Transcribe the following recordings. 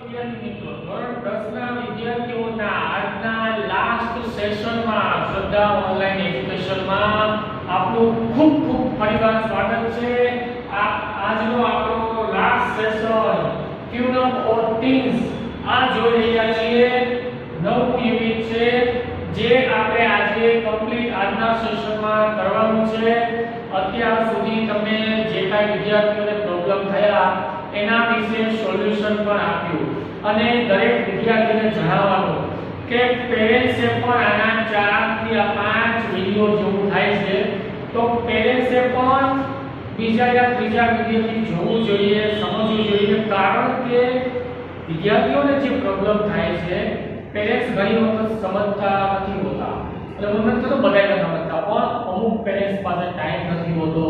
વિદ્યાર્થી મિત્રો, ધોરણ 10 ના વિદ્યાર્થીઓના આજના લાસ્ટ સેશનમાં શ્રદ્ધા ઓનલાઈન એજ્યુકેશનમાં આપનું ખૂબ ખૂબ ફરીવાર સ્વાગત છે. આજનો આપણો last session tune of teens આ જોઈ રહ્યા છીએ. નવું યુનિટ છે જે આપણે આજે કમ્પ્લીટ આજના સેશનમાં કરવાનું છે. અત્યાર સુધી તમે જે કાંઈ વિદ્યાર્થીઓને પ્રોબ્લેમ થયા એના વિશે સોલ્યુશન પણ આપ્યું અને દરેક વિદ્યાર્થીને જણાવવાનું કે પેરેન્ટ્સે પણ આના 4 થી 5 વિડિયો જોવું થાય છે, તો પેરેન્ટ્સે પણ બીજા યા ત્રીજા વિડિયોથી જોવું જોઈએ, સમજવું જોઈએ, કારણ કે વિદ્યાર્થીઓને જે પ્રોબ્લેમ થાય છે પેરેન્ટ્સ ઘણી વખત સમજતા નથી હોતા. એટલે મને તો બધાય સમજતા, પણ અમુક પેરેન્ટ્સ પાસે ટાઈમ નથી હોતો,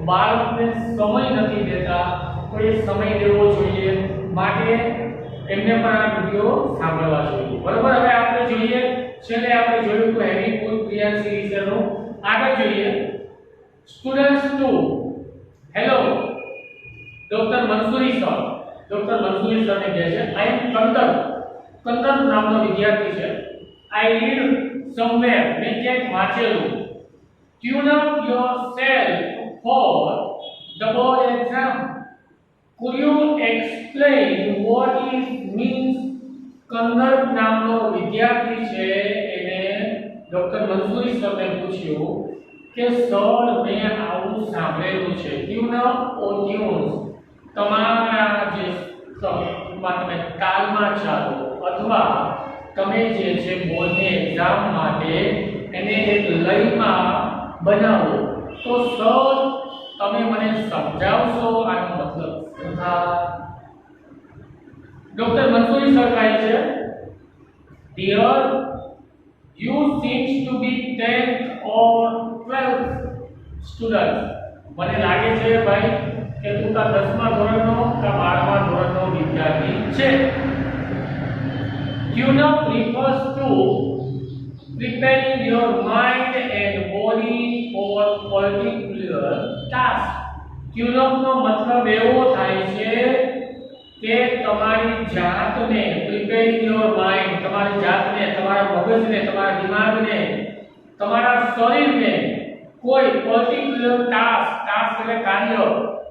બાળકને સમય નથી દેતા, તો એ સમય દેવો જોઈએ, માટે એમને પણ આ વિડિયો સાંભળવા જોઈએ. બરોબર. હવે આપણે જોઈએ, છેલ્લે આપણે જોયું તો હેવી ફૂડ ક્રિયાશીલ વિશેનું. આગળ જોઈએ students 2. Hello doctor Mansuri sir. Doctor Mansuri sir ને કહે છે આઈ એમ કંદર નામનો વિદ્યાર્થી છે. આઈ રીડ સમવેર, મેં ક્યાંક વાંચેલું. Tune up yourself for the board exam. Could you explain what it means? કંદર નામનો વિદ્યાર્થી છે એને ડોક્ટર મંસૂરી સરને પૂછ્યું કે સર મેં આવું સાંભળેલું છે ટ્યુન ઓ ટ્યુન્સ, તમારા જે તમે તાલમાં ચાલો અથવા તમે જે છે બોર્ડની એક્ઝામ માટે એને એક લયમાં બનાવો, તો સર તમે મને સમજાવશો આનો મતલબ શું થાય? ડોક્ટર મંસૂરી સર કહે છે dear you seems to be 10th or 12th student. મને લાગે છે ભાઈ કે તું કા 10મા ધોરણનો કે 12મા ધોરણનો વિદ્યાર્થી છે. Tune up refers to preparing your mind and body for particular task. Tune up નો મતલબ એવો થાય છે કે તમારી જાતને, preparing your mind, તમારી જાતને, તમારા મગજને, તમારા દિમાગને, તમારા શરીરને કોઈ particular task એટલે કાર્ય,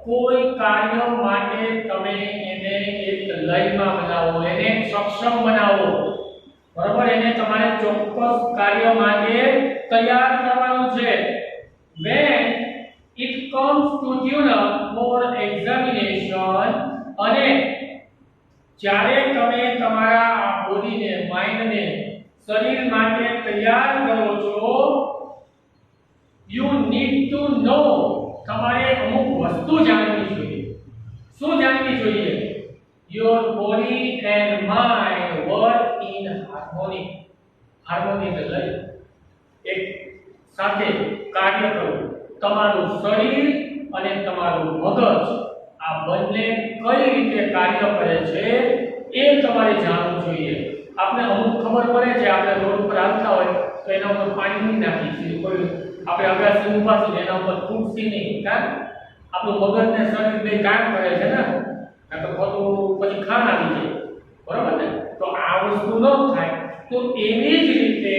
કોઈ કાર્ય માટે તમે એને એક લયમાં બનાવો, એને સક્ષમ બનાવો. બરાબર. એને તમારે ચોક્કસ કાર્ય માટે તૈયાર કરવાનું છે. when it comes to tune up for examination, અને જ્યારે તમે તમારા બોડીને, માઇન્ડને, શરીર માટે તૈયાર કરો છો, you need to know, તમારે અમુક વસ્તુ જાણવી જોઈએ. શું જાણવી જોઈએ? your body and mind work in harmony. harmony એટલે એક સાથે કાર્ય કરવું. તમારું શરીર અને તમારું મગજ આ બંને કઈ રીતે કાર્ય કરે છે એ તમારે જાણવું જોઈએ. આપણે અમુક ખબર પડે છે, આપણે રોડ પર આવતા હોય તો એના ઉપર પાણી નહીં નાખીએ, કોઈ આપણે અગાસી ઊભા છીએ એના ઉપર ફૂટસી નહીં, કારણ આપણું મગજ ને શરીર બે કામ કરે છે ને, આ તો ખોટું પછી ખાણ આવી જાય. બરોબર ને? તો આ વસ્તુ ન થાય. તો એવી જ રીતે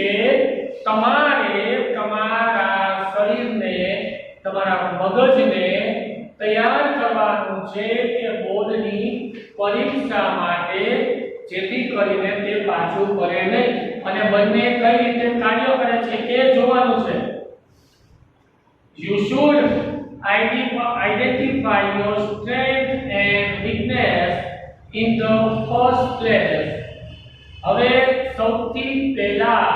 તમારે તમારા શરીરને, તમારા મગજને તૈયાર કરવાનું છે કે બોર્ડની પરીક્ષા માટે, જેથી કરીને તે પાછું કરે નહીં અને બંને કઈ રીતે કાર્ય કરે છે એ જોવાનું છે. You should identify your strength and weakness in the first place. હવે સૌથી પહેલા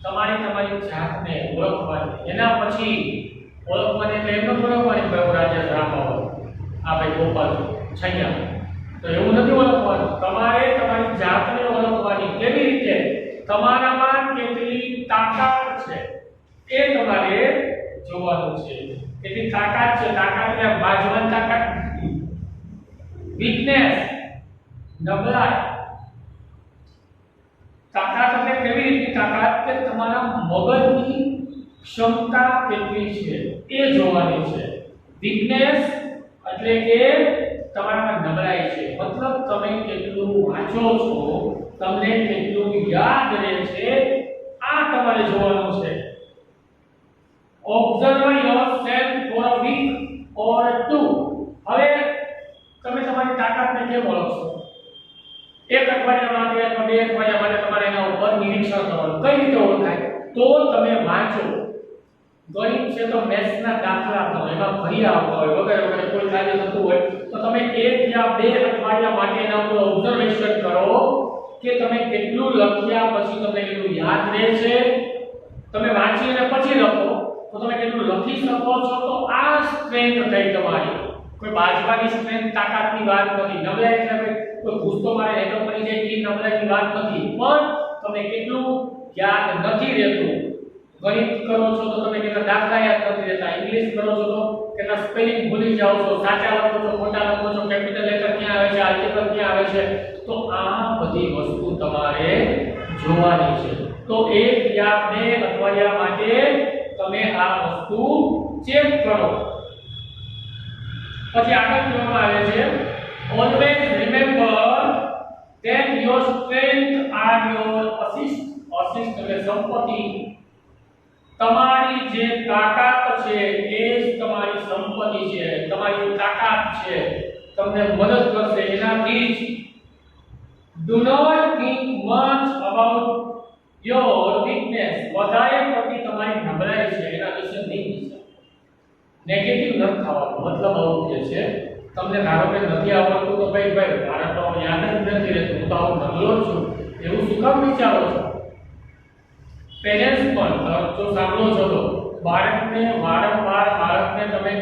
તમારે તમારી જાતને ઓળખવાની, એના પછી ઓળખવાની એટલે એમ ન ઓળખવાની ભાઈ રાજેશ રામાવત, આ ભાઈ ગોપાલ છૈયા, તો એવું નથી ઓળખવાનું. તમારે તમારી જાતને ઓળખવાની. કેવી રીતે? તમારામાં કેટલી તાકાત છે એ તમારે જોવાનું છે. કેટલી તાકાત છે, તાકાત એટલે બાજવાની તાકાત, વીકનેસ નબળાઈ. તાકાત એટલે કેવી રીતની તાકાત કે તમારા મગજની ક્ષમતા કેટલી છે એ જોવાની છે. વીકનેસ એટલે કે તમારામાં નબળાઈ છે, મતલબ તમે કેટલું કેટલું વાંચો છો, તમને કેટલું યાદ રહે છે, આ તમારે જોવાનું છે. Observe yourself for a week or two. હવે તમે તમારી તાકાતને કેમ ઓળખશો? એક અઠવાડિયા માટે અથવા બે અઠવાડિયા માટે તમારે એના ઉપર નિરીક્ષણ કરવાનું. કઈ રીતે ઓળખાય? તો તમે વાંચો. ગણિત છે તો મેથ્સના દાખલા તો એમાં ભરી આવતા હોય વગેરે વગેરે કોઈ કાર્ય થતું હોય તો તમે એક યા બે અઠવાડિયા માટે એના ઉપર ઓબ્ઝર્વેશન કરો કે તમે કેટલું લખ્યા પછી તમને કેટલું યાદ રહે છે. તમે વાંચીને પછી લખો તો તમે કેટલું લખી શકો છો. તો આ સ્ટ્રેન્થ થઈ તમારી. કોઈ બાજવાની સ્ટ્રેન્થ તાકાતની વાત નથી. નબળાઈ એટલે કોઈ પુસ્તો મારે હેઠો પડી જાય એ નબળાઈની વાત નથી. પણ તમે કેટલું યાદ નથી રહેતું. ગણિત કરો છો તો તમે કેટલા દાખલા યાદ નથી રહેતા. ઇંગ્લિશ કરો છો તો કેટલા સ્પેલિંગ ભૂલી જાઓ છો. સાચા લખો છો, ખોટા લખો છો, કેપિટલ લેટર ક્યાં આવે છે, આર્ટિકલ ક્યાં આવે છે. તો આ બધી વસ્તુ તમારે જોવાની છે. તો એક યા બે અઠવાડિયા માટે તમે આ વસ્તુ ચેક કરો. પછી આગળ કહેવામાં આવે છે always remember that your strength are your assist એટલે સંપત્તિ. તમારી જે તાકાત છે એ જ તમારી સંપત્તિ છે. તમારી તાકાત છે તમને મદદ કરશે એનાથી જ. do not think much about your weakness. વધારે પડતી તમારી નબળાઈ છે એના વિશે નહીં વિચારો. નેગેટિવ ન થવાનું. મતલબ આવું કે છે તમને ધારો કે નથી આવડતું તો ભાઈ મારા તો યાદ જ નથી રહેતું, હું તો આવું નબળો છું એવું શું કામ વિચારો છો? પેરેન્ટ્સ પણ જો સાંભળો છો તો બાળકને વારંવાર બાળકને તમે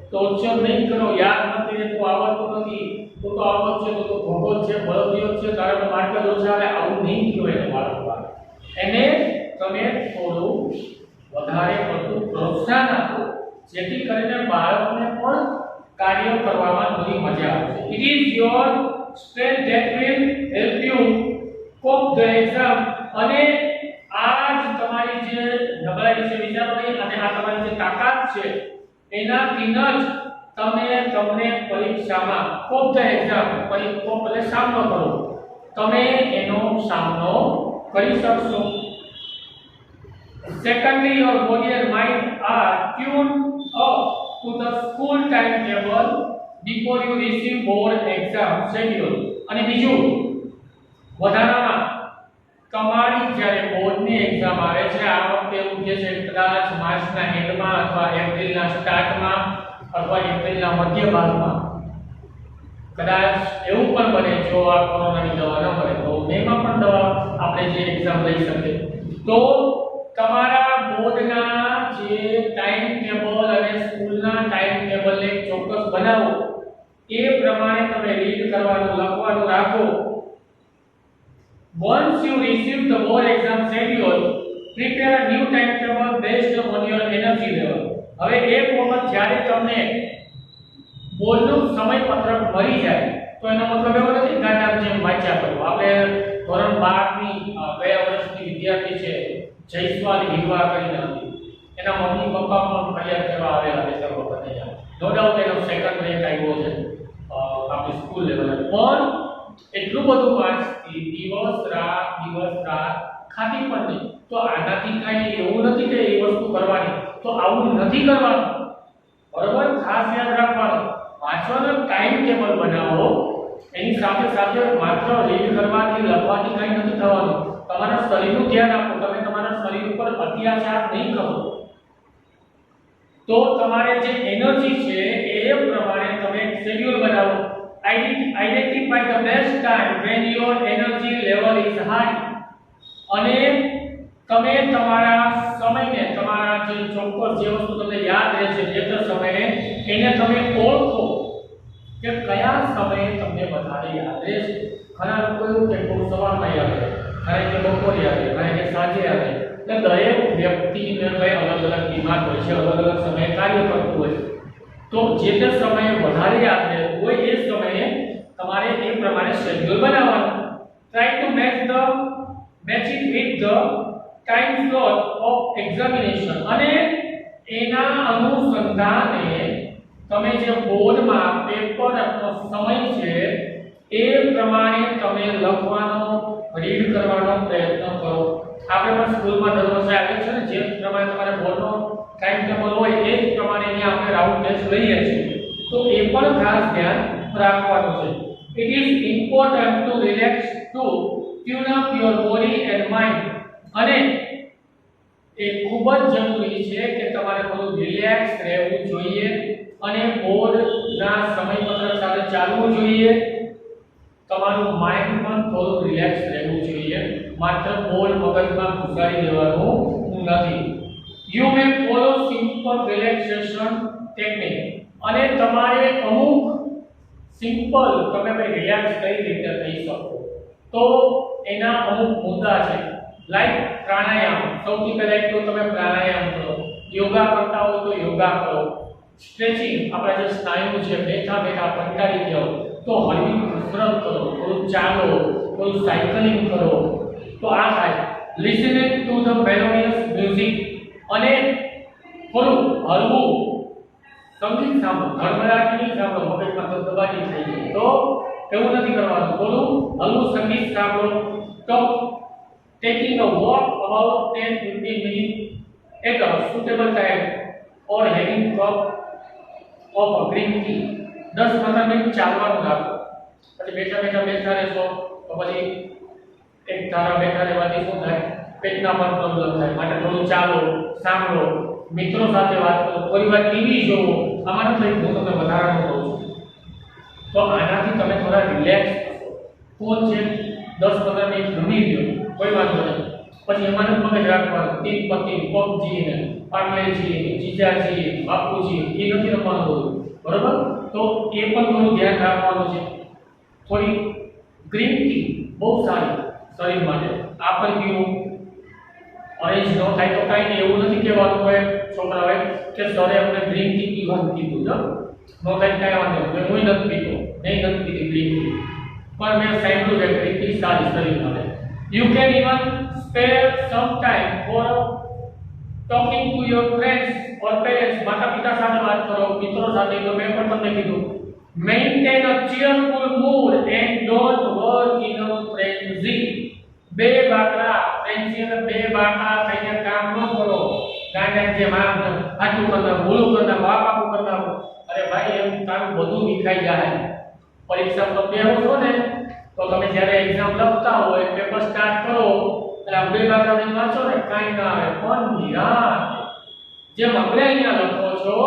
ટોર્ચર નહીં કરો. યાદ નથી રહેતું, આવડતું નથી, તો આવડત છે તો ભોગો છે, બળદિયો છે, તારે તો માર્ક ઓછા આવે, આવું નહીં કહેવાય. એને વારંવાર એને તમે થોડું વધારે પડતું પ્રોત્સાહન આપો જેથી કરીને બાળકને પણ કાર્ય કરવામાં થોડી મજા આવશે. It is your strength that will help you cope the exam. અને આજ તમારી જે નબળાઈ છે વિચારો નહીં અને આ તમારી જે તાકાત છે એનાથી જ તમને પરીક્ષામાં કોપ ધ એક્ઝામ કોપ એટલે સામનો કરો, તમે એનો સામનો કરી શકશો. Secondly, your body and mind are tuned up to the school timetable before you receive board exam schedule. અને બીજું વધારામાં તમારી જ્યારે બોર્ડની એક્ઝામ આવે છે આ વખતે એવું કહે છે કદાચ માર્ચના એન્ડમાં અથવા એપ્રિલના સ્ટાર્ટમાં અથવા એપ્રિલના મધ્ય ભાગમાં કદાચ એવું પણ બને જો આ કોરોનાની દવા ન મળે તો મેમાં પણ દવા આપણે જે એક્ઝામ લઈ શકીએ. તો તમારા બોર્ડના જે ટાઈમ ટેબલ અને સ્કૂલના ટાઈમ ટેબલને ચોક્કસ બનાવો. એ પ્રમાણે તમે રીડ કરવાનું, લખવાનું રાખો. Once you receive the board exam schedule, prepare a new timetable based on your energy level. હવે એક વખત જ્યારે તમને બોર્ડનું સમયપત્રક મળી જાય તો એનો મતલબ એવો નથી કે આમ જેમ વાંચ્યા કરો. આપણે ધોરણ 12 ની ગયા વર્ષની વિદ્યાર્થી છે જયસ્વાલ હિરવા કરીને હતી. એના મમ્મી પપ્પા પણ ફરિયાદ કરવા આવેલા છે સર વખતે. નો ડાઉટ એનો સેકન્ડ રેન્ક આવ્યો છે આપણી સ્કૂલ લેવલે. પણ એટલું બધું વાંચતી દિવસ રાત ખાતી પણ નહીં. તો આનાથી કાંઈ એવું નથી કે એ વસ્તુ કરવાની. તો આવું નથી કરવાનું, બરોબર? ખાસ યાદ રાખવાનું. વાંચવાનો ટાઈમ ટેબલ બનાવો. એની સાથે સાથે માત્ર રીડ કરવાથી લખવાથી કાંઈ નથી થવાનું. તમારા શરીરનું ધ્યાન આપો. તમે તમારા શરીર ઉપર અત્યાચાર નહીં કરો. તો તમારે જે એનર્જી છે એ પ્રમાણે તમે શેડ્યુલ બનાવો. Identify the best time when your energy level is high. અને તમે તમારા સમયને, તમારા જે ચોક્કસ જે વસ્તુ તમને યાદ રહે છે જે સમયે એને તમે ઓળખો કે કયા સમયે તમને વધારે યાદ રહે છે. ઘણા લોકો એવું કે બહુ સવારમાં યાદ રહે, ઘણા કે બપોરે યાદ રહે, ઘણા કે સાંજે યાદ રહે. એટલે દરેક વ્યક્તિને કઈ અલગ અલગ દિમાગ હોય છે, અલગ અલગ સમયે કાર્ય કરતું હોય છે. તો જે તે સમયે વધારે યાદ રહે હોય એ સમયે તમારે એ પ્રમાણે શેડ્યુલ બનાવવાનું. Try to match it with the time slot of examination. અને એના અનુસંધાને તમે જે બોર્ડમાં પેપર આપનો સમય છે એ પ્રમાણે તમે લખવાનો રીડ કરવાનો પ્રયત્ન કરો. આપણે પણ સ્કૂલમાં દર વર્ષે આવે છે ને, જે પ્રમાણે તમારે બોર્ડનો ટાઈમ ટેબલ હોય એ જ પ્રમાણેની આપણે રાઉન્ડ ટેસ્ટ લઈએ છીએ, તો એ પણ ખાસ ધ્યાન રાખવાનું છે. It is important to relax to tune up your body and mind. અને એ ખૂબ જ જરૂરી છે કે તમારે થોડું રિલેક્સ રહેવું જોઈએ અને બોર્ડના સમયપત્રક સાથે ચાલવું જોઈએ. તમારું માઇન્ડ પણ થોડું રિલેક્સ રહેવું જોઈએ, માત્ર બોર્ડ મગજમાં ઘુસાડી દેવાનું નથી. You may follow simple relaxation technique. અને તમારે અમુક સિમ્પલ તમે ભાઈ રિલેક્સ કઈ રીતે થઈ શકો તો એના અમુક મુદ્દા છે. લાઈક પ્રાણાયામ. સૌથી પહેલા એક તો તમે પ્રાણાયામ કરો. યોગા કરતા હો તો યોગા કરો. સ્ટ્રેચિંગ, આપણા જે સ્નાયુ છે બેઠા બેઠા કંટાળી ગયા તો હળવી કસરત કરો, થોડું ચાલો, થોડું સાયકલિંગ કરો તો આ થાય. Listening to the melodious music. અને થોડું હળવું સંગીત સાંભળો. ધડધડાટ નહીં સાંભળો, મગજમાં ધબધબાટી થઈ જાય તો એવું નથી કરવાનું. થોડું હળવું સંગીત સાંભળો. તો taking a walk about 10-15 minutes at a suitable time or having cup of green tea. 10-15 minute ચાલવાનું રાખો. પછી બેઠા રહેશો તો પછી એક ધારા બેઠા રહેવાથી શું થાય, પેટના પણ પ્રોબ્લેમ થાય. માટે થોડું ચાલો, સાંભળો, મિત્રો સાથે વાત કરો, થોડી વાર ટીવી જોવો. આમાં નથી હું તમને વધારાનું કહું છું. તો આનાથી તમે થોડા રિલેક્સ થશો. ફોન છે 10-15 મિનિટ રમી લ્યો, કોઈ વાંધો નહીં. પછી એમાં મગજ રાખવાનું તીન પતિ પબજી ને પાર્લેજી જીજાજી બાપુજી એ નથી રમવાનું બધું, બરોબર? તો એ પણ થોડું ધ્યાન રાખવાનું છે. થોડી ગ્રીન ટી બહુ સારી શરીર માટે. આ પણ પીવું. ઓરેન્જ ન થાય તો કાંઈ નહીં, એવું નથી કહેવાનું હોય છોકરાઓએ કે સરે અમને ગ્રીન ટી પીવાનું કીધું છે. ન થાય કાંઈ વાંધો નહીં, હું નથી પીતો, નહીં નથી પીતી ગ્રીન ટી, પણ મેં સાંભળ્યું છે ગ્રીન ટી સારી શરીર માટે. You can even spare some time for talking to your friends or parents. માતા પિતા સાથે વાત કરો, મિત્રો સાથે. તો મેં પણ તમને કીધું maintain a cheerful mood and don't work in a frenzy. બે બાકડા ફ્રેન્સી અને બે બાકા થઈને કામ ન કરો. ગાંડા જેમ આમ આટલું કરતા ભૂલું કરતા બાપા કરતા. અરે ભાઈ એમ તારું બધું વિખાઈ જાય. પરીક્ષામાં બેહો છો ને તો તમે જ્યારે એક્ઝામ લખતા હોય પેપર સ્ટાર્ટ કરો એટલે આ બે બાકડા વાંચો ને કાંઈ ના આવે, પણ નિરાશ જેમ આપણે અહીંયા લખો છો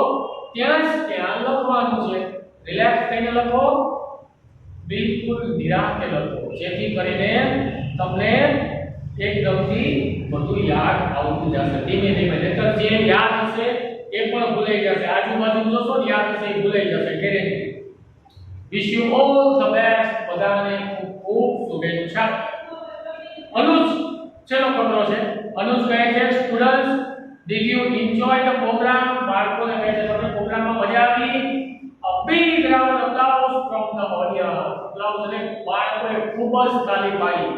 ત્યાં જ ત્યાં લખવાનું છે. રિલેક્સ થઈને લખો, બિલકુલ નિરાતે લખો, જેથી કરીને તમને એકદમથી બધું યાદ આવતું જશે. ધીમે ધીમે નહીતર જે યાદ હશે એ પણ ભૂલાઈ જશે. આજુબાજુ જોશો ને યાદ હશે એ ભૂલાઈ જશે. Guarantee. Wish you all the best. બધાને ખૂબ ખૂબ શુભેચ્છા. અનુજ ચલો પત્રો છે. અનુજ કહે છે students did you enjoy the programme. બાળકોને કહે છે તમને પ્રોગ્રામમાં મજા આવી? A big round of applause from the audience. applause એટલે બાળકોએ ખૂબ જ તાળી પાડી.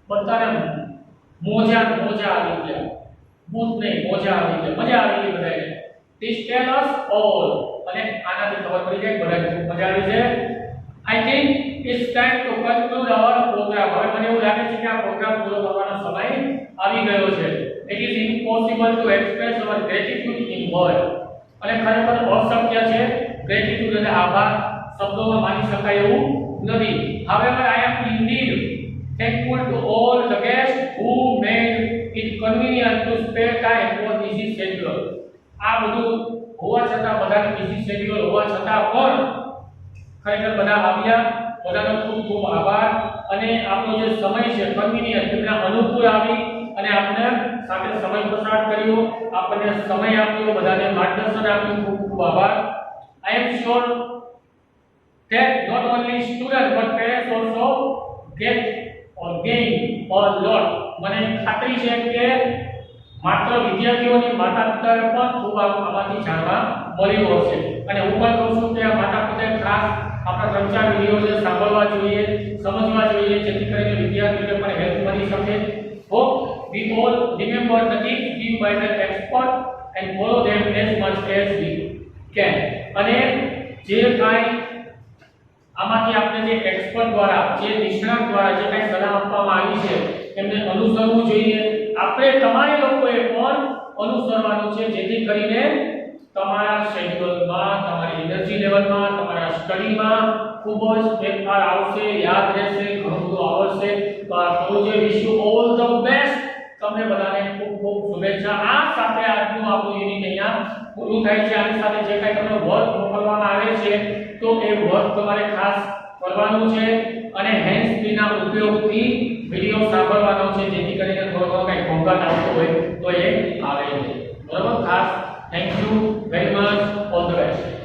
બધાને મોજા આવી ગયા. બૂટ નહીં મોજા આવી ગયા. મજા આવી ગઈ બધાને. This tell us all. અને આનાથી ખબર પડી જાય બધાને ખૂબ મજા આવી છે. I think it's time to conclude our program. હવે મને એવું લાગે છે કે આ પ્રોગ્રામ પૂરો કરવાનો સમય આવી ગયો છે. It is impossible to express our gratitude in words. અને ખરેખર અશક્ય છે gratitude એટલે આભાર શબ્દોમાં માની શકાય એવું નથી. However, I am indeed thankful to all the guests who made it convenient to spare time for busy schedule. આ બધું હોવા છતાં બધાની busy schedule હોવા છતાં પણ ખરેખર બધા આવ્યા. બધાનો ખૂબ ખૂબ આભાર. અને આપણો જે સમય છે કન્વીનિયન્ટ એમના અનુકૂળ આવી અને આપણે સાથે સમય પસાર કર્યો, આપણને સમય આપ્યો, બધાને માર્ગદર્શન આપ્યું. ખૂબ ખૂબ આભાર. I am sure that not only students but parents also get or gain a lot. મને ખાતરી છે કે માત્ર વિદ્યાર્થીઓની માતા પિતાએ પણ ખૂબ આમાંથી જાણવા મળ્યું હશે. અને હું પણ કહું છું કે આ માતા પિતાએ ખાસ આપણા 3-4 વિડિયો છે સાંભળવા જોઈએ, સમજવા જોઈએ, જેથી કરીને વિદ્યાર્થીઓને પણ હેલ્પ મળી શકે. Hope we all remember the tips given by the expert and follow them as much as we can. અને જે કાંઈ આમાંથી આપણે જે એક્સપર્ટ દ્વારા, જે નિષ્ણાત દ્વારા જે કંઈ સલાહ આપવામાં આવી છે એમને અનુસરવું જોઈએ. આપણે તમારે લોકોએ પણ અનુસરવાનું છે, જેથી કરીને તમારા શેડ્યુલમાં, તમારી એનર્જી લેવલમાં, તમારા સ્ટડીમાં ખૂબ જ ફેરફાર આવશે, યાદ રહેશે, ઘણું બધું આવડશે. તો આ જે wish you all the best. તમને બધાને ખૂબ ખૂબ શુભેચ્છા. આ સાથે આજનું આપણું યુનિટ અહીંયા પૂરું થાય છે. આની સાથે જે કંઈ તમને વર્ક મોકલવામાં આવે છે તો એ વર્ક તમારે ખાસ કરવાનું છે અને હેન્ડ્સ ફ્રીના ઉપયોગથી વિડિયો સાંભળવાનો છે, જેથી કરીને થોડો ઘણો કંઈ ઘોંઘાટ આવતો હોય તો એ આવે નહીં. બરાબર? ખાસ thank you very much. All the best.